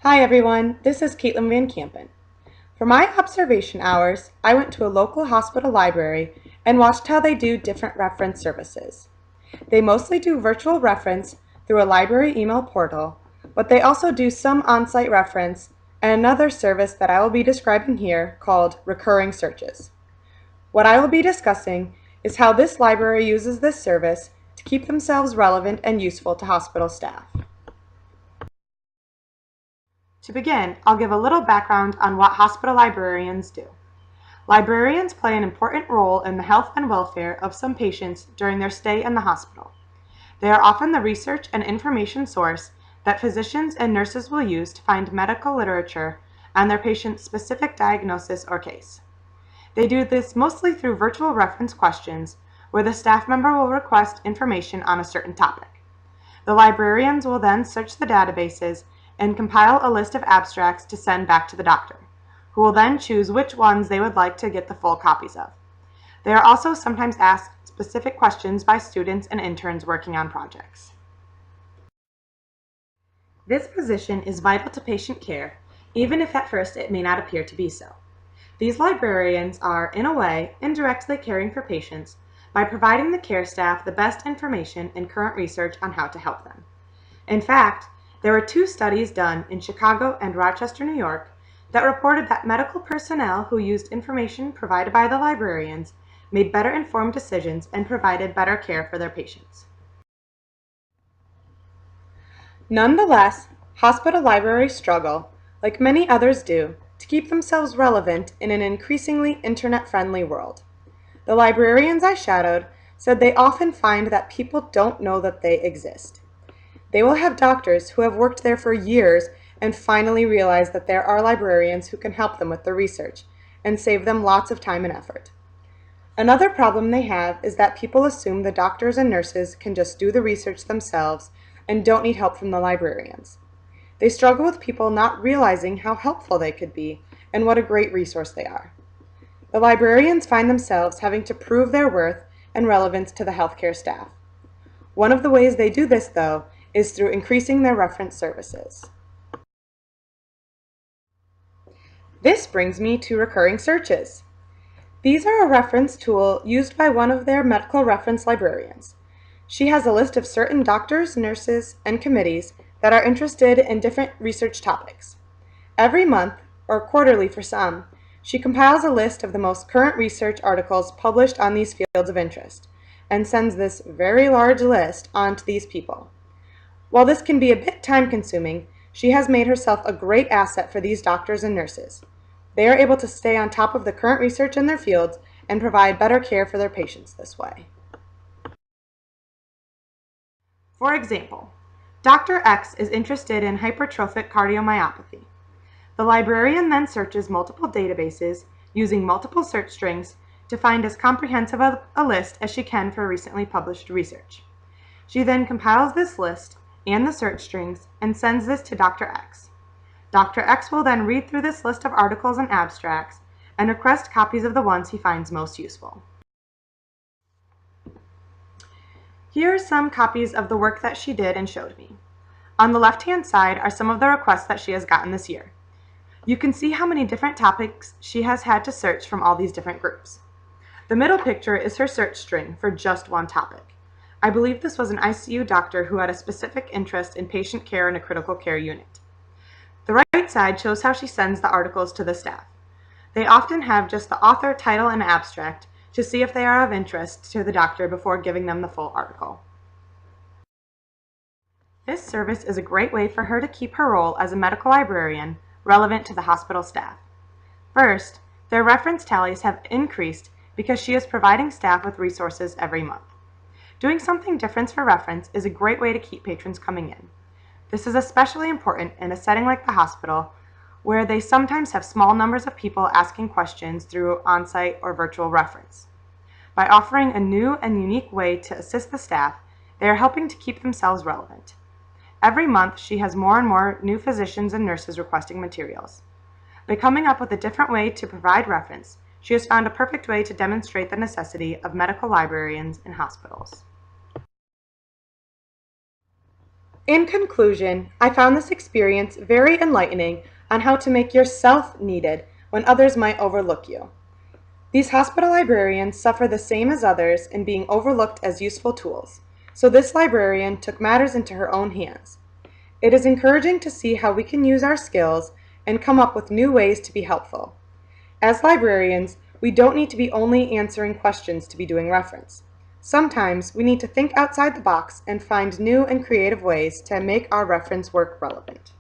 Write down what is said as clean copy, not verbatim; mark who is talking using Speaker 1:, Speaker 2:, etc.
Speaker 1: Hi everyone, this is Caitlin Van Kampen. For my observation hours, I went to a local hospital library and watched how they do different reference services. They mostly do virtual reference through a library email portal, but they also do some on-site reference and another service that I will be describing here called recurring searches. What I will be discussing is how this library uses this service to keep themselves relevant and useful to hospital staff. To begin, I'll give a little background on what hospital librarians do. Librarians play an important role in the health and welfare of some patients during their stay in the hospital. They are often the research and information source that physicians and nurses will use to find medical literature on their patient's specific diagnosis or case. They do this mostly through virtual reference questions, where the staff member will request information on a certain topic. The librarians will then search the databases and compile a list of abstracts to send back to the doctor, who will then choose which ones they would like to get the full copies of. They are also sometimes asked specific questions by students and interns working on projects. This position is vital to patient care, even if at first it may not appear to be so. These librarians are, in a way, indirectly caring for patients by providing the care staff the best information and current research on how to help them. In fact, there were 2 studies done in Chicago and Rochester, New York, that reported that medical personnel who used information provided by the librarians made better informed decisions and provided better care for their patients. Nonetheless, hospital libraries struggle, like many others do, to keep themselves relevant in an increasingly internet-friendly world. The librarians I shadowed said they often find that people don't know that they exist. They will have doctors who have worked there for years and finally realize that there are librarians who can help them with the research and save them lots of time and effort. Another problem they have is that people assume the doctors and nurses can just do the research themselves and don't need help from the librarians. They struggle with people not realizing how helpful they could be and what a great resource they are. The librarians find themselves having to prove their worth and relevance to the healthcare staff. One of the ways they do this, though, is through increasing their reference services. This brings me to recurring searches. These are a reference tool used by one of their medical reference librarians. She has a list of certain doctors, nurses, and committees that are interested in different research topics. Every month, or quarterly for some, she compiles a list of the most current research articles published on these fields of interest and sends this very large list on to these people. While this can be a bit time-consuming, she has made herself a great asset for these doctors and nurses. They are able to stay on top of the current research in their fields and provide better care for their patients this way. For example, Dr. X is interested in hypertrophic cardiomyopathy. The librarian then searches multiple databases using multiple search strings to find as comprehensive a list as she can for recently published research. She then compiles this list and the search strings and sends this to Dr. X. Dr. X will then read through this list of articles and abstracts and request copies of the ones he finds most useful. Here are some copies of the work that she did and showed me. On the left-hand side are some of the requests that she has gotten this year. You can see how many different topics she has had to search from all these different groups. The middle picture is her search string for just one topic. I believe this was an ICU doctor who had a specific interest in patient care in a critical care unit. The right side shows how she sends the articles to the staff. They often have just the author, title, and abstract to see if they are of interest to the doctor before giving them the full article. This service is a great way for her to keep her role as a medical librarian relevant to the hospital staff. First, their reference tallies have increased because she is providing staff with resources every month. Doing something different for reference is a great way to keep patrons coming in. This is especially important in a setting like the hospital, where they sometimes have small numbers of people asking questions through on-site or virtual reference. By offering a new and unique way to assist the staff, they are helping to keep themselves relevant. Every month, she has more and more new physicians and nurses requesting materials. By coming up with a different way to provide reference, she has found a perfect way to demonstrate the necessity of medical librarians in hospitals. In conclusion, I found this experience very enlightening on how to make yourself needed when others might overlook you. These hospital librarians suffer the same as others in being overlooked as useful tools, so this librarian took matters into her own hands. It is encouraging to see how we can use our skills and come up with new ways to be helpful. As librarians, we don't need to be only answering questions to be doing reference. Sometimes we need to think outside the box and find new and creative ways to make our reference work relevant.